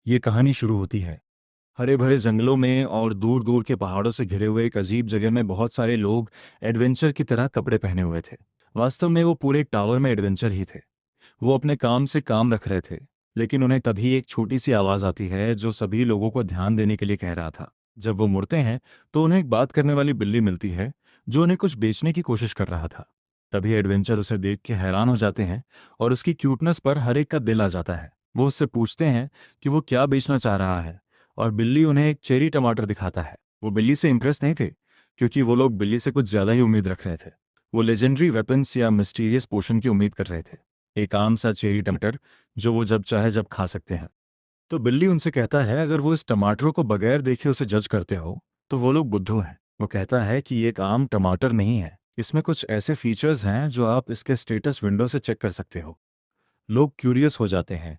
ये कहानी शुरू होती है हरे भरे जंगलों में और दूर दूर के पहाड़ों से घिरे हुए एक अजीब जगह में। बहुत सारे लोग एडवेंचर की तरह कपड़े पहने हुए थे। वास्तव में वो पूरे एक टावर में एडवेंचर ही थे। वो अपने काम से काम रख रहे थे। लेकिन उन्हें तभी एक छोटी सी आवाज़ आती है जो सभी लोगों को ध्यान देने के लिए कह रहा था। जब वो मुड़ते हैं तो उन्हें एक बात करने वाली बिल्ली मिलती है जो उन्हें कुछ बेचने की कोशिश कर रहा था। तभी एडवेंचर उसे देख के हैरान हो जाते हैं और उसकी क्यूटनेस पर हर एक का दिल आ जाता है। वो उससे पूछते हैं कि वो क्या बेचना चाह रहा है, और बिल्ली उन्हें एक चेरी टमाटर दिखाता है। वो बिल्ली से इंप्रेस नहीं थे, क्योंकि वो लोग बिल्ली से कुछ ज़्यादा ही उम्मीद रख रहे थे। वो लेजेंडरी वेपन्स या मिस्टीरियस पोशन की उम्मीद कर रहे थे। एक आम सा चेरी टमाटर जो वो जब चाहे जब खा सकते हैं। तो बिल्ली उनसे कहता है अगर वो इस टमाटर को बगैर देखे उसे जज करते हो तो वो लोग बुद्धू हैं। वो कहता है कि ये एक आम टमाटर नहीं है, इसमें कुछ ऐसे फीचर्स हैं जो आप इसके स्टेटस विंडो से चेक कर सकते हो। लोग क्यूरियस हो जाते हैं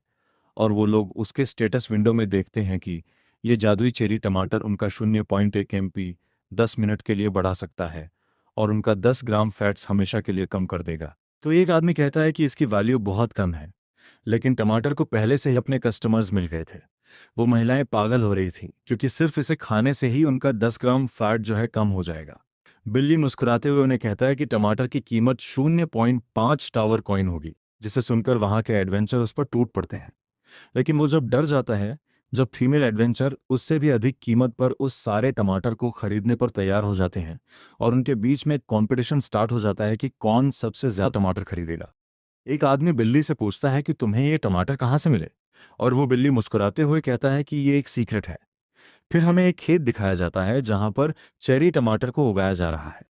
और वो लोग उसके स्टेटस विंडो में देखते हैं कि ये जादुई चेरी टमाटर उनका 0.1 MP 10 मिनट के लिए बढ़ा सकता है और उनका 10 ग्राम फैट्स हमेशा के लिए कम कर देगा। तो एक आदमी कहता है कि इसकी वैल्यू बहुत कम है, लेकिन टमाटर को पहले से ही अपने कस्टमर्स मिल गए थे। वो महिलाएं पागल हो रही थी क्योंकि सिर्फ इसे खाने से ही उनका 10 ग्राम फैट जो है कम हो जाएगा। बिल्ली मुस्कुराते हुए उन्हें कहता है कि टमाटर की कीमत 0.5 टावर कॉइन होगी, जिसे सुनकर वहां के एडवेंचर उस पर टूट पड़ते हैं। लेकिन वो जब डर जाता है जब फीमेल एडवेंचर उससे भी अधिक कीमत पर उस सारे टमाटर को खरीदने पर तैयार हो जाते हैं, और उनके बीच में एक कॉम्पिटिशन स्टार्ट हो जाता है कि कौन सबसे ज्यादा टमाटर खरीदेगा। एक आदमी बिल्ली से पूछता है कि तुम्हें ये टमाटर कहाँ से मिले, और वो बिल्ली मुस्कुराते हुए कहता है कि ये एक सीक्रेट है। फिर हमें एक खेत दिखाया जाता है जहां पर चेरी टमाटर को उगाया जा रहा है।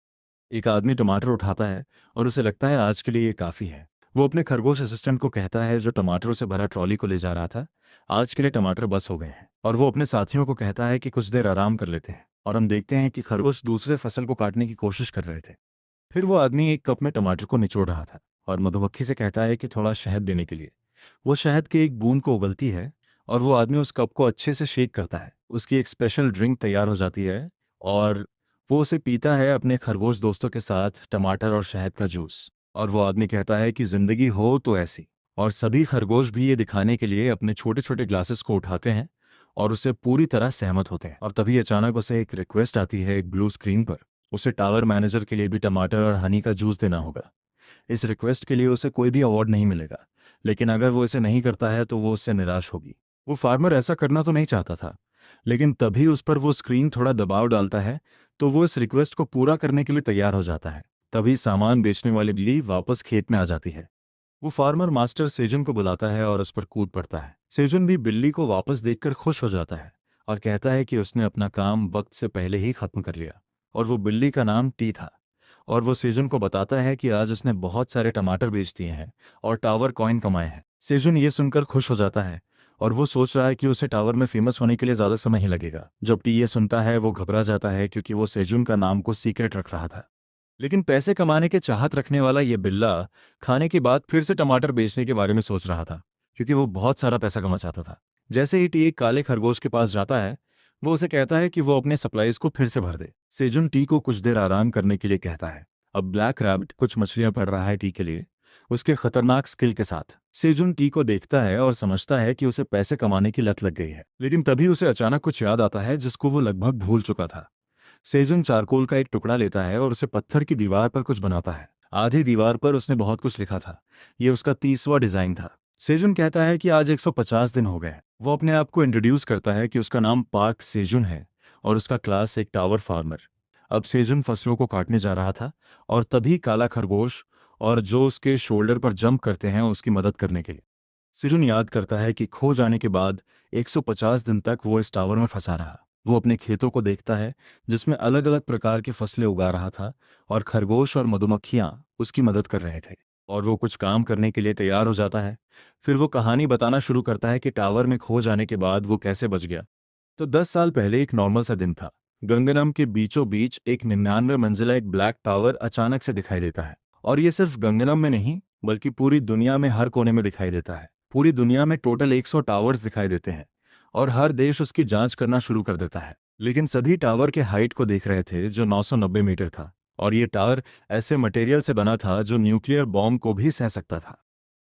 एक आदमी टमाटर उठाता है और उसे लगता है आज के लिए ये काफ़ी है। वो अपने खरगोश असिस्टेंट को कहता है जो टमाटरों से भरा ट्रॉली को ले जा रहा था, आज के लिए टमाटर बस हो गए हैं। और वो अपने साथियों को कहता है कि कुछ देर आराम कर लेते हैं, और हम देखते हैं कि खरगोश दूसरे फसल को काटने की कोशिश कर रहे थे। फिर वो आदमी एक कप में टमाटर को निचोड़ रहा था और मधुमक्खी से कहता है कि थोड़ा शहद देने के लिए। वो शहद के एक बूंद को उबलती है और वो आदमी उस कप को अच्छे से शेक करता है। उसकी एक स्पेशल ड्रिंक तैयार हो जाती है और वो उसे पीता है अपने खरगोश दोस्तों के साथ, टमाटर और शहद का जूस। और वो आदमी कहता है कि जिंदगी हो तो ऐसी। और सभी खरगोश भी ये दिखाने के लिए अपने छोटे छोटे ग्लासेस को उठाते हैं और उससे पूरी तरह सहमत होते हैं। और तभी अचानक उसे एक रिक्वेस्ट आती है एक ब्लू स्क्रीन पर। उसे टावर मैनेजर के लिए भी टमाटर और हनी का जूस देना होगा। इस रिक्वेस्ट के लिए उसे कोई भी अवार्ड नहीं मिलेगा, लेकिन अगर वो इसे नहीं करता है तो वो उससे निराश होगी। वो फार्मर ऐसा करना तो नहीं चाहता था, लेकिन तभी उस पर वो स्क्रीन थोड़ा दबाव डालता है, तो वो इस रिक्वेस्ट को पूरा करने के लिए तैयार हो जाता है। तभी सामान बेचने वाली बिल्ली वापस खेत में आ जाती है। वो फार्मर मास्टर सेजुन को बुलाता है और उस पर कूद पड़ता है। सेजुन भी बिल्ली को वापस देखकर खुश हो जाता है और कहता है कि उसने अपना काम वक्त से पहले ही खत्म कर लिया। और वो बिल्ली का नाम टी था। और वो सेजुन को बताता है कि आज उसने बहुत सारे टमाटर बेच दिए हैं और टावर कॉइन कमाए हैं। सेजुन ये सुनकर खुश हो जाता है और वो सोच रहा है कि उसे टावर में फेमस होने के लिए ज़्यादा समय ही लगेगा। जब टी ये सुनता है वो घबरा जाता है क्योंकि वो सेजुन का नाम को सीक्रेट रख रहा था। लेकिन पैसे कमाने के चाहत रखने वाला ये बिल्ला खाने के बाद फिर से टमाटर बेचने के बारे में सोच रहा था, क्योंकि वो बहुत सारा पैसा कमा चाहता था। जैसे ही टी एक काले खरगोश के पास जाता है, वो उसे कहता है कि वो अपने सप्लाईज को फिर से भर दे। सेजुन टी को कुछ देर आराम करने के लिए कहता है। अब ब्लैक रैबिट कुछ मछलियां पड़ रहा है टी के लिए, उसके खतरनाक स्किल के साथ। सेजुन टी को देखता है और समझता है कि उसे पैसे कमाने की लत लग गई है। लेकिन तभी उसे अचानक कुछ याद आता है जिसको वो लगभग भूल चुका था। सेजुन चारकोल का एक टुकड़ा लेता है और उसे पत्थर की दीवार पर कुछ बनाता है। आधी दीवार पर उसने बहुत कुछ लिखा था। ये उसका 30वां डिजाइन था। सेजुन कहता है कि आज 150 दिन हो गए। वो अपने आप को इंट्रोड्यूस करता है कि उसका नाम पार्क सेजुन है और उसका क्लास एक टावर फार्मर। अब सेजुन फसलों को काटने जा रहा था और तभी काला खरगोश और जो उसके शोल्डर पर जंप करते हैं उसकी मदद करने के लिए। सेजुन याद करता है कि खो जाने के बाद 150 दिन तक वो इस टावर में फंसा रहा। वो अपने खेतों को देखता है जिसमें अलग अलग प्रकार की फसलें उगा रहा था, और खरगोश और मधुमक्खियां उसकी मदद कर रहे थे। और वो कुछ काम करने के लिए तैयार हो जाता है। फिर वो कहानी बताना शुरू करता है कि टावर में खो जाने के बाद वो कैसे बच गया। तो 10 साल पहले एक नॉर्मल सा दिन था। गंगनम के बीचों बीच एक 99 मंजिला एक ब्लैक टावर अचानक से दिखाई देता है। और ये सिर्फ गंगनम में नहीं बल्कि पूरी दुनिया में हर कोने में दिखाई देता है। पूरी दुनिया में टोटल 100 टावर्स दिखाई देते हैं और हर देश उसकी जांच करना शुरू कर देता है। लेकिन सभी टावर के हाइट को देख रहे थे जो 990 मीटर था, और ये टावर ऐसे मटेरियल से बना था जो न्यूक्लियर बॉम्ब को भी सह सकता था।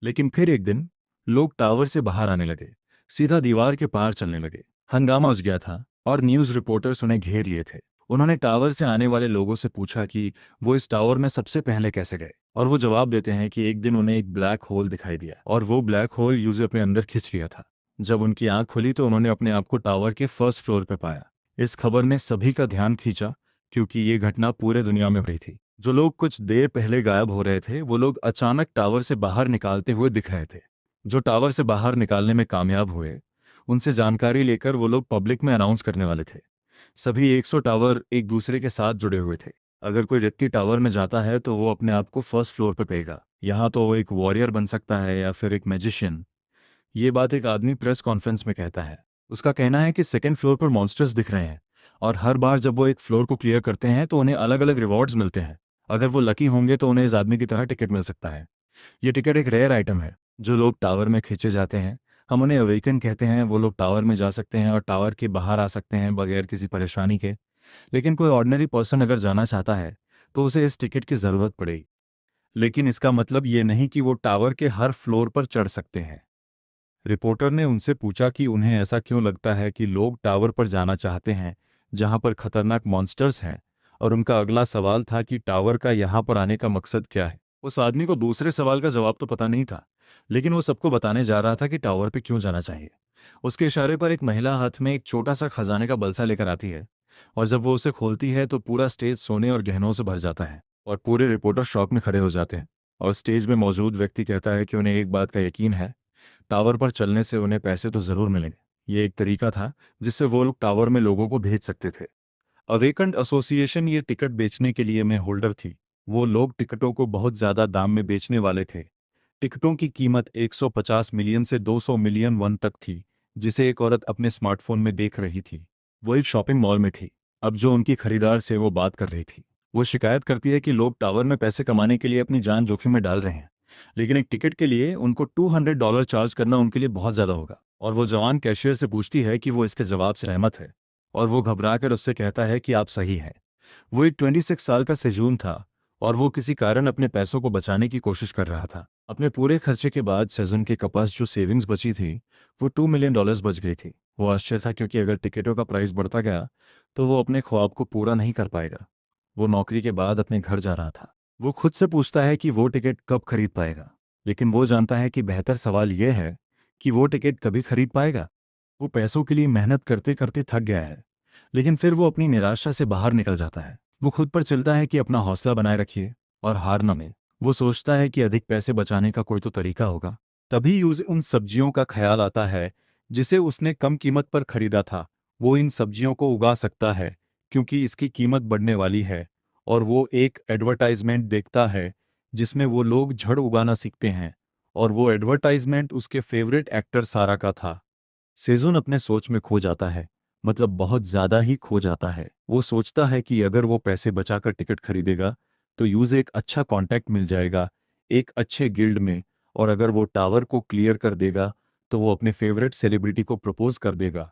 लेकिन फिर एक दिन लोग टावर से बाहर आने लगे। सीधा दीवार के पार चलने लगे। हंगामा मच गया था और न्यूज़ रिपोर्टर्स उन्हें घेर लिए थे। उन्होंने टावर से आने वाले लोगों से पूछा कि वो इस टावर में सबसे पहले कैसे गए, और वो जवाब देते हैं कि एक दिन उन्हें एक ब्लैक होल दिखाई दिया और वो ब्लैक होल यूज़र अपने अंदर खींच लिया था। जब उनकी आंख खुली तो उन्होंने अपने आप को टावर के फर्स्ट फ्लोर पर पाया। इस खबर ने सभी का ध्यान खींचा, क्योंकि ये घटना पूरे दुनिया में हो रही थी। जो लोग कुछ देर पहले गायब हो रहे थे वो लोग अचानक टावर से बाहर निकालते हुए दिख रहे थे। जो टावर से बाहर निकालने में कामयाब हुए, उनसे जानकारी लेकर वो लोग पब्लिक में अनाउंस करने वाले थे। सभी 100 टावर एक दूसरे के साथ जुड़े हुए थे। अगर कोई व्यक्ति टावर में जाता है तो वो अपने आप को फर्स्ट फ्लोर पर पेगा। यहाँ तो वो एक वॉरियर बन सकता है या फिर एक मैजिशियन। ये बात एक आदमी प्रेस कॉन्फ्रेंस में कहता है। उसका कहना है कि सेकंड फ्लोर पर मॉन्स्टर्स दिख रहे हैं, और हर बार जब वो एक फ्लोर को क्लियर करते हैं तो उन्हें अलग अलग रिवॉर्ड्स मिलते हैं। अगर वो लकी होंगे तो उन्हें इस आदमी की तरह टिकट मिल सकता है। ये टिकट एक रेयर आइटम है। जो लोग टावर में खींचे जाते हैं, हम उन्हें अवेकन कहते हैं। वो लोग टावर में जा सकते हैं और टावर के बाहर आ सकते हैं बगैर किसी परेशानी के। लेकिन कोई ऑर्डिनरी पर्सन अगर जाना चाहता है तो उसे इस टिकट की ज़रूरत पड़ेगी। लेकिन इसका मतलब ये नहीं कि वो टावर के हर फ्लोर पर चढ़ सकते हैं। रिपोर्टर ने उनसे पूछा कि उन्हें ऐसा क्यों लगता है कि लोग टावर पर जाना चाहते हैं जहां पर खतरनाक मॉन्स्टर्स हैं, और उनका अगला सवाल था कि टावर का यहां पर आने का मकसद क्या है। उस आदमी को दूसरे सवाल का जवाब तो पता नहीं था, लेकिन वो सबको बताने जा रहा था कि टावर पे क्यों जाना चाहिए। उसके इशारे पर एक महिला हाथ में एक छोटा सा खजाने का बलसा लेकर आती है, और जब वो उसे खोलती है तो पूरा स्टेज सोने और गहनों से भर जाता है, और पूरे रिपोर्टर शॉक में खड़े हो जाते हैं। और स्टेज में मौजूद व्यक्ति कहता है कि उन्हें एक बात का यकीन है, टावर पर चलने से उन्हें पैसे तो ज़रूर मिलेंगे। ये एक तरीका था जिससे वो लोग टावर में लोगों को भेज सकते थे। अवेकंड एसोसिएशन ये टिकट बेचने के लिए में होल्डर थी। वो लोग टिकटों को बहुत ज़्यादा दाम में बेचने वाले थे। टिकटों की कीमत 150 मिलियन से 200 मिलियन वन तक थी, जिसे एक औरत अपने स्मार्टफोन में देख रही थी। वो एक शॉपिंग मॉल में थी। अब जो उनकी खरीदार से वो बात कर रही थी, वो शिकायत करती है कि लोग टावर में पैसे कमाने के लिए अपनी जान जोखिम में डाल रहे हैं, लेकिन एक टिकट के लिए उनको $200 चार्ज करना उनके लिए बहुत ज़्यादा होगा। और वो जवान कैशियर से पूछती है कि वो इसके जवाब से सहमत है, और वो घबराकर उससे कहता है कि आप सही हैं। वो एक 26 साल का सेजून था, और वो किसी कारण अपने पैसों को बचाने की कोशिश कर रहा था। अपने पूरे खर्चे के बाद सेजून के पास जो सेविंग्स बची थी वो $2 मिलियन बच गई थी। वो आश्चर्य था, क्योंकि अगर टिकटों का प्राइस बढ़ता गया तो वो अपने ख्वाब को पूरा नहीं कर पाएगा। वो नौकरी के बाद अपने घर जा रहा था। वो खुद से पूछता है कि वो टिकट कब खरीद पाएगा, लेकिन वो जानता है कि बेहतर सवाल यह है कि वो टिकट कभी खरीद पाएगा। वो पैसों के लिए मेहनत करते करते थक गया है, लेकिन फिर वो अपनी निराशा से बाहर निकल जाता है। वो खुद पर चिल्लाता है कि अपना हौसला बनाए रखिए और हार न माने। वो सोचता है कि अधिक पैसे बचाने का कोई तो तरीका होगा। तभी उसे उन सब्जियों का ख्याल आता है जिसे उसने कम कीमत पर खरीदा था। वो इन सब्जियों को उगा सकता है क्योंकि इसकी कीमत बढ़ने वाली है। और वो एक एडवर्टाइजमेंट देखता है जिसमें वो लोग झड़ उगाना सीखते हैं, और वो एडवर्टाइजमेंट उसके फेवरेट एक्टर सारा का था। सेजुन अपने सोच में खो जाता है, मतलब बहुत ज़्यादा ही खो जाता है। वो सोचता है कि अगर वो पैसे बचाकर टिकट खरीदेगा तो यूज़ एक अच्छा कॉन्टैक्ट मिल जाएगा एक अच्छे गिल्ड में, और अगर वो टावर को क्लियर कर देगा तो वो अपने फेवरेट सेलिब्रिटी को प्रपोज कर देगा।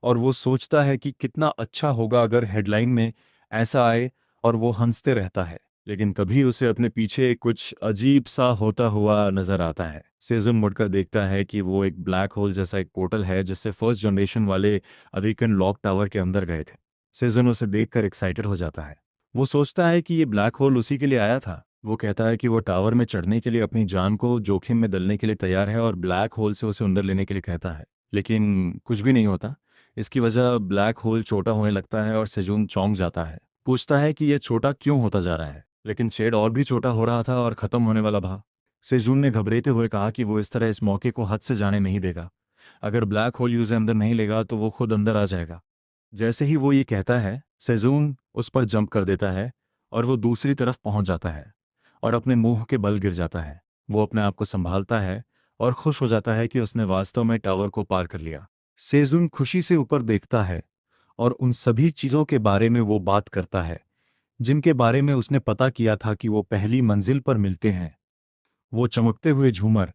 और वो सोचता है कि कितना अच्छा होगा अगर हेडलाइन में ऐसा आए, और वो हंसते रहता है। लेकिन तभी उसे अपने पीछे कुछ अजीब सा होता हुआ नजर आता है। सेजुन मुड़कर देखता है कि वो एक ब्लैक होल जैसा एक पोर्टल है जिससे फर्स्ट जनरेशन वाले अवेकन लॉक टावर के अंदर गए थे। सेजुन उसे देखकर एक्साइटेड हो जाता है। वो सोचता है कि ये ब्लैक होल उसी के लिए आया था। वो कहता है कि वो टावर में चढ़ने के लिए अपनी जान को जोखिम में डलने के लिए तैयार है, और ब्लैक होल से उसे अंदर लेने के लिए कहता है। लेकिन कुछ भी नहीं होता। इसकी वजह ब्लैक होल छोटा होने लगता है और सेजून चौंक जाता है। पूछता है कि यह छोटा क्यों होता जा रहा है, लेकिन शेड और भी छोटा हो रहा था और खत्म होने वाला था। सेजून ने घबराते हुए कहा कि वो इस तरह इस मौके को हद से जाने नहीं देगा। अगर ब्लैक होल यूज़े अंदर नहीं लेगा तो वो खुद अंदर आ जाएगा। जैसे ही वो ये कहता है, सेजून उस पर जंप कर देता है और वो दूसरी तरफ पहुंच जाता है और अपने मुंह के बल गिर जाता है। वो अपने आप को संभालता है और खुश हो जाता है कि उसने वास्तव में टावर को पार कर लिया। सेजुन खुशी से ऊपर देखता है और उन सभी चीज़ों के बारे में वो बात करता है जिनके बारे में उसने पता किया था कि वो पहली मंजिल पर मिलते हैं। वो चमकते हुए झूमर,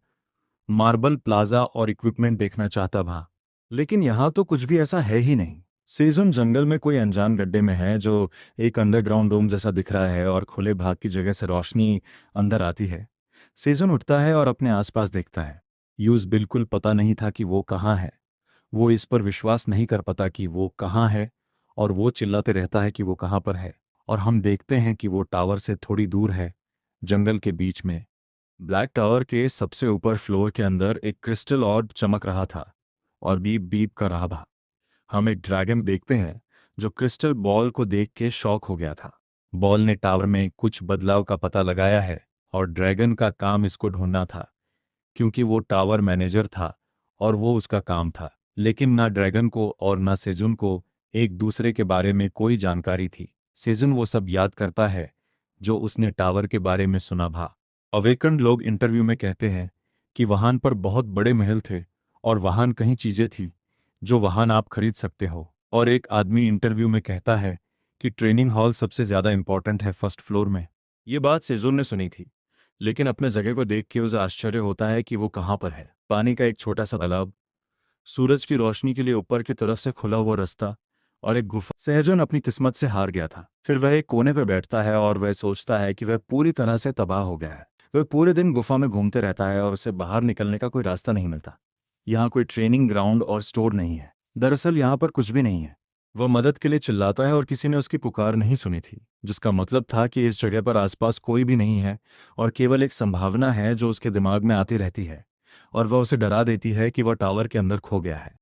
मार्बल प्लाजा और इक्विपमेंट देखना चाहता था, लेकिन यहाँ तो कुछ भी ऐसा है ही नहीं। सेजुन जंगल में कोई अनजान गड्ढे में है जो एक अंडरग्राउंड रूम जैसा दिख रहा है, और खुले भाग की जगह से रोशनी अंदर आती है। सेजुन उठता है और अपने आसपास देखता है। यूज़ बिल्कुल पता नहीं था कि वो कहाँ है। वो इस पर विश्वास नहीं कर पाता कि वो कहाँ है, और वो चिल्लाते रहता है कि वो कहाँ पर है। और हम देखते हैं कि वो टावर से थोड़ी दूर है, जंगल के बीच में। ब्लैक टावर के सबसे ऊपर फ्लोर के अंदर एक क्रिस्टल ऑर्ब चमक रहा था और बीप बीप कर रहा था। हम एक ड्रैगन देखते हैं जो क्रिस्टल बॉल को देख के शॉक हो गया था। बॉल ने टावर में कुछ बदलाव का पता लगाया है, और ड्रैगन का काम इसको ढूंढना था, क्योंकि वो टावर मैनेजर था और वो उसका काम था। लेकिन ना ड्रैगन को और ना सेजुन को एक दूसरे के बारे में कोई जानकारी थी। सेजुन वो सब याद करता है जो उसने टावर के बारे में सुना था। अवेकन्ड लोग इंटरव्यू में कहते हैं कि वहां पर बहुत बड़े महल थे और वहां कहीं चीजें थी जो वहां आप खरीद सकते हो। और एक आदमी इंटरव्यू में कहता है कि ट्रेनिंग हॉल सबसे ज्यादा इंपॉर्टेंट है फर्स्ट फ्लोर में। ये बात सेजुन ने सुनी थी, लेकिन अपने जगह को देख के उसे आश्चर्य होता है कि वो कहाँ पर है। पानी का एक छोटा सा तालाब, सूरज की रोशनी के लिए ऊपर की तरफ से खुला हुआ रास्ता, और एक गुफा। सहजन अपनी किस्मत से हार गया था। फिर वह एक कोने पर बैठता है और वह सोचता है कि वह पूरी तरह से तबाह हो गया है। वह पूरे दिन गुफा में घूमते रहता है और उसे बाहर निकलने का कोई रास्ता नहीं मिलता। यहाँ कोई ट्रेनिंग ग्राउंड और स्टोर नहीं है। दरअसल यहाँ पर कुछ भी नहीं है। वह मदद के लिए चिल्लाता है और किसी ने उसकी पुकार नहीं सुनी थी, जिसका मतलब था कि इस जगह पर आसपास कोई भी नहीं है, और केवल एक संभावना है जो उसके दिमाग में आती रहती है, और वह उसे डरा देती है कि वह टावर के अंदर खो गया है।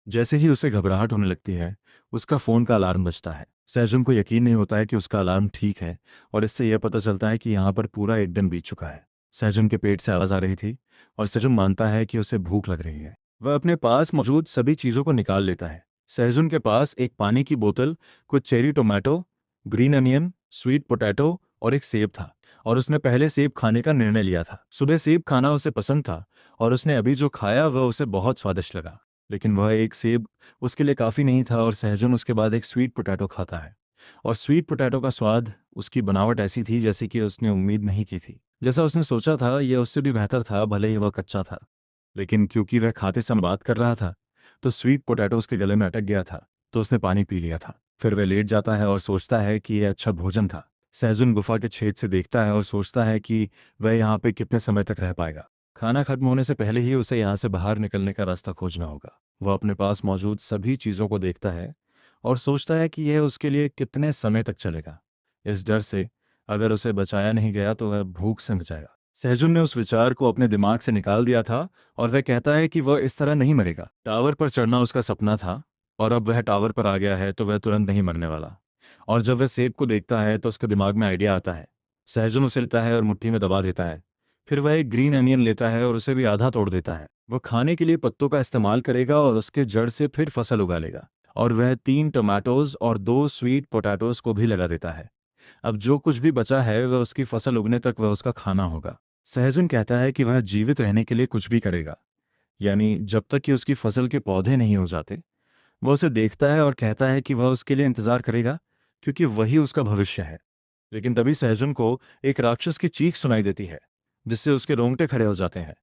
जैसे ही उसे घबराहट होने लगती है, उसका फ़ोन का अलार्म बजता है। सहजुन को यकीन नहीं होता है कि उसका अलार्म ठीक है, और इससे यह पता चलता है कि यहाँ पर पूरा एक दिन बीत चुका है। सहजुन के पेट से आवाज़ आ रही थी, और सहजुन मानता है कि उसे भूख लग रही है। वह अपने पास मौजूद सभी चीज़ों को निकाल लेता है। सहजुन के पास एक पानी की बोतल, कुछ cherry tomato, green onion, sweet potato और एक सेब था, और उसने पहले सेब खाने का निर्णय लिया था। सुबह सेब खाना उसे पसंद था, और उसने अभी जो खाया वह उसे बहुत स्वादिष्ट लगा। लेकिन वह एक सेब उसके लिए काफ़ी नहीं था, और सहजन उसके बाद एक स्वीट पोटैटो खाता है। और स्वीट पोटैटो का स्वाद, उसकी बनावट ऐसी थी जैसे कि उसने उम्मीद नहीं की थी। जैसा उसने सोचा था यह उससे भी बेहतर था, भले ही वह कच्चा था। लेकिन क्योंकि वह खाते समय बात कर रहा था, तो स्वीट पोटैटो उसके गले में अटक गया था, तो उसने पानी पी लिया था। फिर वह लेट जाता है और सोचता है कि यह अच्छा भोजन था। सहजुन गुफा के छेद से देखता है और सोचता है कि वह यहाँ पे कितने समय तक रह पाएगा। खाना खत्म होने से पहले ही उसे यहाँ से बाहर निकलने का रास्ता खोजना होगा। वह अपने पास मौजूद सभी चीज़ों को देखता है और सोचता है कि यह उसके लिए कितने समय तक चलेगा। इस डर से अगर उसे बचाया नहीं गया तो वह भूख से मर जाएगा। सहजुन ने उस विचार को अपने दिमाग से निकाल दिया था, और वह कहता है कि वह इस तरह नहीं मरेगा। टावर पर चढ़ना उसका सपना था, और अब वह टावर पर आ गया है तो वह तुरंत नहीं मरने वाला। और जब वह सेब को देखता है तो उसके दिमाग में आइडिया आता है। सहजुन उसे लेता है और मुट्ठी में दबा देता है। फिर वह एक ग्रीन अनियन लेता है और उसे भी आधा तोड़ देता है। वह खाने के लिए पत्तों का इस्तेमाल करेगा और उसके जड़ से फिर फसल उगा लेगा। और वह 3 टमाटोज और 2 स्वीट पोटैटोज को भी लगा देता है। अब जो कुछ भी बचा है वह उसकी फसल उगने तक वह उसका खाना होगा। सहजुन कहता है कि वह जीवित रहने के लिए कुछ भी करेगा, यानी जब तक कि उसकी फसल के पौधे नहीं हो जाते। वह उसे देखता है और कहता है कि वह उसके लिए इंतजार करेगा, क्योंकि वही उसका भविष्य है। लेकिन तभी सहजुन को एक राक्षस की चीख सुनाई देती है, जिससे उसके रोंगटे खड़े हो जाते हैं।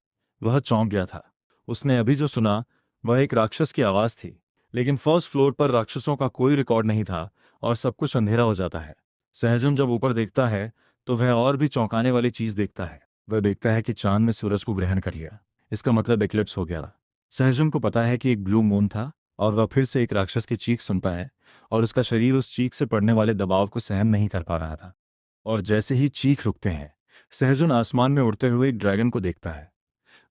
वह चौंक गया था। उसने अभी जो सुना वह एक राक्षस की आवाज़ थी, लेकिन फर्स्ट फ्लोर पर राक्षसों का कोई रिकॉर्ड नहीं था, और सब कुछ अंधेरा हो जाता है। सहजुन जब ऊपर देखता है तो वह और भी चौंकाने वाली चीज़ देखता है। वह देखता है कि चांद ने सूरज को ग्रहण कर लिया। इसका मतलब एक्लिप्स हो गया। सहजुन को पता है कि एक ब्लू मून था, और वह फिर से एक राक्षस की चीख सुनता है, और उसका शरीर उस चीख से पड़ने वाले दबाव को सहन नहीं कर पा रहा था। और जैसे ही चीख रुकते हैं, सहजुन आसमान में उड़ते हुए एक ड्रैगन को देखता है।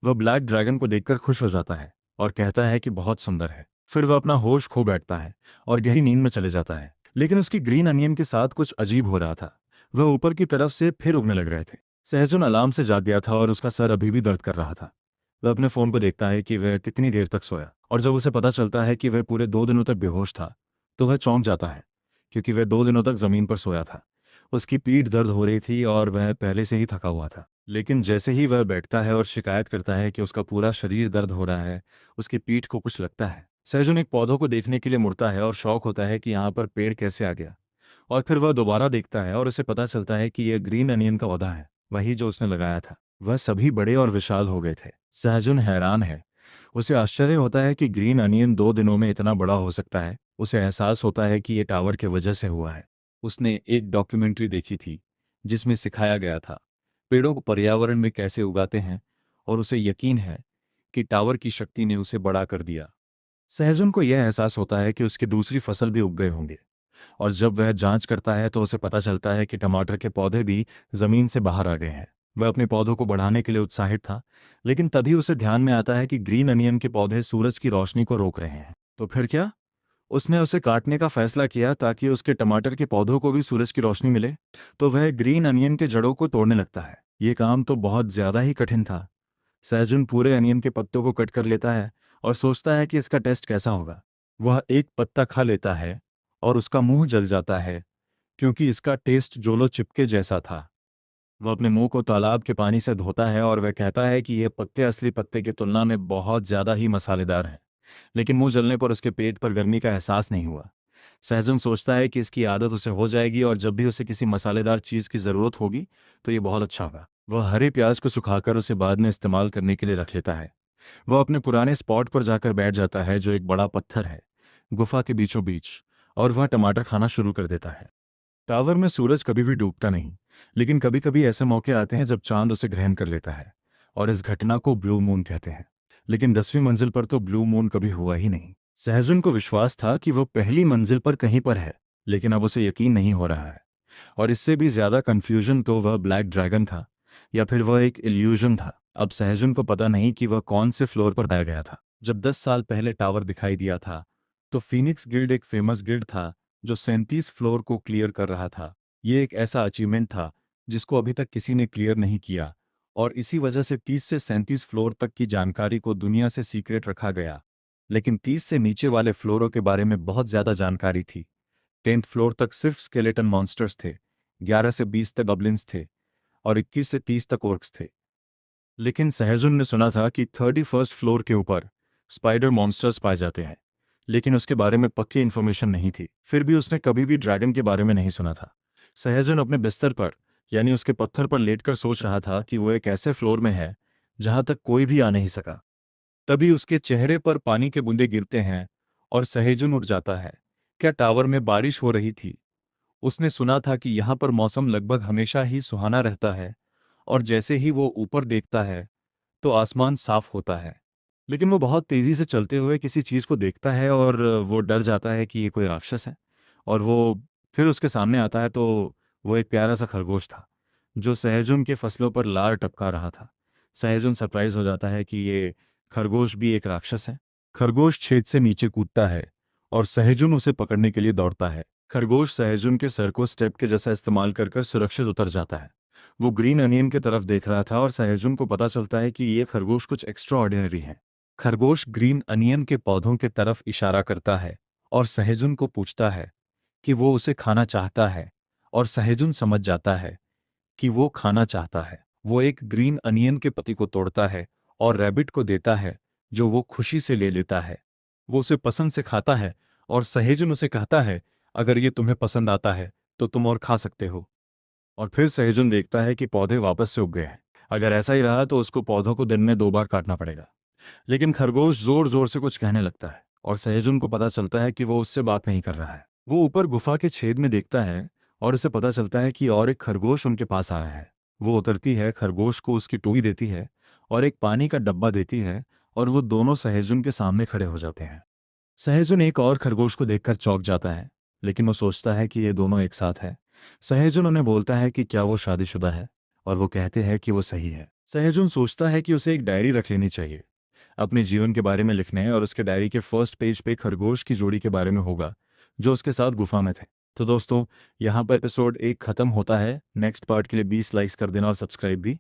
वह ब्लैक ड्रैगन को देखकर खुश हो जाता है और कहता है कि बहुत सुंदर है। फिर वह अपना होश खो बैठता है और गहरी नींद में चले जाता है। लेकिन उसकी ग्रीन अनियन के साथ कुछ अजीब हो रहा था। वह ऊपर की तरफ से फिर उगने लग रहे थे। सहजुन अलार्म से जाग गया था और उसका सर अभी भी दर्द कर रहा था। वह अपने फ़ोन को देखता है कि वह कितनी देर तक सोया, और जब उसे पता चलता है कि वह पूरे 2 दिनों तक बेहोश था, तो वह चौंक जाता है, क्योंकि वह 2 दिनों तक ज़मीन पर सोया था। उसकी पीठ दर्द हो रही थी और वह पहले से ही थका हुआ था। लेकिन जैसे ही वह बैठता है और शिकायत करता है कि उसका पूरा शरीर दर्द हो रहा है, उसकी पीठ को कुछ लगता है। सहजुन एक पौधों को देखने के लिए मुड़ता है और शौक होता है कि यहाँ पर पेड़ कैसे आ गया। और फिर वह दोबारा देखता है और उसे पता चलता है कि यह ग्रीन अनियन का पौधा है, वही जो उसने लगाया था। वह सभी बड़े और विशाल हो गए थे। सहजुन हैरान है। उसे आश्चर्य होता है कि ग्रीन अनियन 2 दिनों में इतना बड़ा हो सकता है। उसे एहसास होता है कि ये टावर के वजह से हुआ है। उसने एक डॉक्यूमेंट्री देखी थी जिसमें सिखाया गया था पेड़ों को पर्यावरण में कैसे उगाते हैं, और उसे यकीन है कि टावर की शक्ति ने उसे बड़ा कर दिया। सहजुन को यह एहसास होता है कि उसकी दूसरी फसल भी उग गए होंगे, और जब वह जांच करता है तो उसे पता चलता है कि टमाटर के पौधे भी जमीन से बाहर आ गए हैं। वह अपने पौधों को बढ़ाने के लिए उत्साहित था, लेकिन तभी उसे ध्यान में आता है कि ग्रीन अनियन के पौधे सूरज की रोशनी को रोक रहे हैं। तो फिर क्या? उसने उसे काटने का फैसला किया ताकि उसके टमाटर के पौधों को भी सूरज की रोशनी मिले। तो वह ग्रीन अनियन के जड़ों को तोड़ने लगता है। ये काम तो बहुत ज्यादा ही कठिन था। सहजुन पूरे अनियन के पत्तों को कट कर लेता है और सोचता है कि इसका टेस्ट कैसा होगा। वह एक पत्ता खा लेता है और उसका मुंह जल जाता है, क्योंकि इसका टेस्ट जोलो चिपके जैसा था। वह अपने मुंह को तालाब के पानी से धोता है और वह कहता है कि ये पत्ते असली पत्ते की तुलना में बहुत ज़्यादा ही मसालेदार हैं। लेकिन मुंह जलने पर उसके पेट पर गर्मी का एहसास नहीं हुआ। सहजन सोचता है कि इसकी आदत उसे हो जाएगी और जब भी उसे किसी मसालेदार चीज़ की ज़रूरत होगी तो ये बहुत अच्छा होगा। वह हरे प्याज को सुखाकर उसे बाद में इस्तेमाल करने के लिए रख लेता है। वह अपने पुराने स्पॉट पर जाकर बैठ जाता है, जो एक बड़ा पत्थर है गुफा के बीचों बीच, और वह टमाटर खाना शुरू कर देता है। टावर में सूरज कभी भी डूबता नहीं, लेकिन कभी कभी ऐसे मौके आते हैं जब चांद उसे ग्रहण कर लेता है, और इस घटना को ब्लू मून कहते हैं। लेकिन 10वीं मंजिल पर तो ब्लू मून कभी हुआ ही नहीं। सहजुन को विश्वास था कि वह पहली मंजिल पर कहीं पर है, लेकिन अब उसे यकीन नहीं हो रहा है। और इससे भी ज्यादा कंफ्यूजन तो वह ब्लैक ड्रैगन था या फिर वह एक इल्यूजन था। अब सहजुन को पता नहीं कि वह कौन से फ्लोर पर पाया गया था। जब 10 साल पहले टावर दिखाई दिया था तो फीनिक्स गिल्ड एक फेमस गिल्ड था जो 37 फ्लोर को क्लियर कर रहा था। ये एक ऐसा अचीवमेंट था जिसको अभी तक किसी ने क्लियर नहीं किया, और इसी वजह से 30 से 37 फ्लोर तक की जानकारी को दुनिया से सीक्रेट रखा गया। लेकिन 30 से नीचे वाले फ्लोरों के बारे में बहुत ज़्यादा जानकारी थी। 10th फ्लोर तक सिर्फ स्केलेटन मॉन्स्टर्स थे, 11 से 20 तक गॉब्लिन्स थे, और 21 से 30 तक ओर्क्स थे। लेकिन सहजुन ने सुना था कि 31st फ्लोर के ऊपर स्पाइडर मॉन्स्टर्स पाए जाते हैं, लेकिन उसके बारे में पक्की इन्फॉर्मेशन नहीं थी। फिर भी उसने कभी भी ड्रैगन के बारे में नहीं सुना था। सहजुन अपने बिस्तर पर, यानी उसके पत्थर पर लेटकर सोच रहा था कि वो एक ऐसे फ्लोर में है जहां तक कोई भी आ नहीं सका। तभी उसके चेहरे पर पानी के बूंदे गिरते हैं और सहजुन उठ जाता है। क्या टावर में बारिश हो रही थी? उसने सुना था कि यहाँ पर मौसम लगभग हमेशा ही सुहाना रहता है, और जैसे ही वो ऊपर देखता है तो आसमान साफ होता है। लेकिन वो बहुत तेजी से चलते हुए किसी चीज को देखता है और वो डर जाता है कि ये कोई राक्षस है। और वो फिर उसके सामने आता है तो वो एक प्यारा सा खरगोश था जो सहजुन के फसलों पर लार टपका रहा था। सहजुन सरप्राइज हो जाता है कि ये खरगोश भी एक राक्षस है। खरगोश छेद से नीचे कूदता है और सहजुन उसे पकड़ने के लिए दौड़ता है। खरगोश सहजुन के सर को स्टेप के जैसा इस्तेमाल कर सुरक्षित उतर जाता है। वो ग्रीन अनियन की तरफ देख रहा था और सहजुन को पता चलता है कि ये खरगोश कुछ एक्स्ट्रा ऑर्डिनरी है। खरगोश ग्रीन अनियन के पौधों की तरफ इशारा करता है और सहजुन को पूछता है कि वो उसे खाना चाहता है, और सहजुन समझ जाता है कि वो खाना चाहता है। वो एक ग्रीन अनियन के पत्ती को तोड़ता है और रैबिट को देता है, जो वो खुशी से ले लेता है। वो उसे पसंद से खाता है और सहजुन उसे कहता है, अगर ये तुम्हें पसंद आता है तो तुम और खा सकते हो। और फिर सहजुन देखता है कि पौधे वापस से उग गए हैं। अगर ऐसा ही रहा तो उसको पौधों को दिन में 2 बार काटना पड़ेगा। लेकिन खरगोश जोर जोर से कुछ कहने लगता है और सहजुन को पता चलता है कि वो उससे बात नहीं कर रहा है। वो ऊपर गुफा के छेद में देखता है और उसे पता चलता है कि और एक खरगोश उनके पास आया है। वो उतरती है, खरगोश को उसकी टोई देती है और एक पानी का डब्बा देती है, और वो दोनों सहजुन के सामने खड़े हो जाते हैं। सहजुन एक और खरगोश को देखकर चौंक जाता है, लेकिन वो सोचता है कि ये दोनों एक साथ है। सहजुन उन्हें बोलता है कि क्या वो शादीशुदा है, और वो कहते हैं कि वो सही है। सहजुन सोचता है कि उसे एक डायरी रख लेनी चाहिए अपने जीवन के बारे में लिखने, और उसके डायरी के फर्स्ट पेज पे खरगोश की जोड़ी के बारे में होगा जो उसके साथ गुफा में थे। तो दोस्तों, यहाँ पर एपिसोड 1 खत्म होता है। नेक्स्ट पार्ट के लिए 20 लाइक्स कर देना और सब्सक्राइब भी।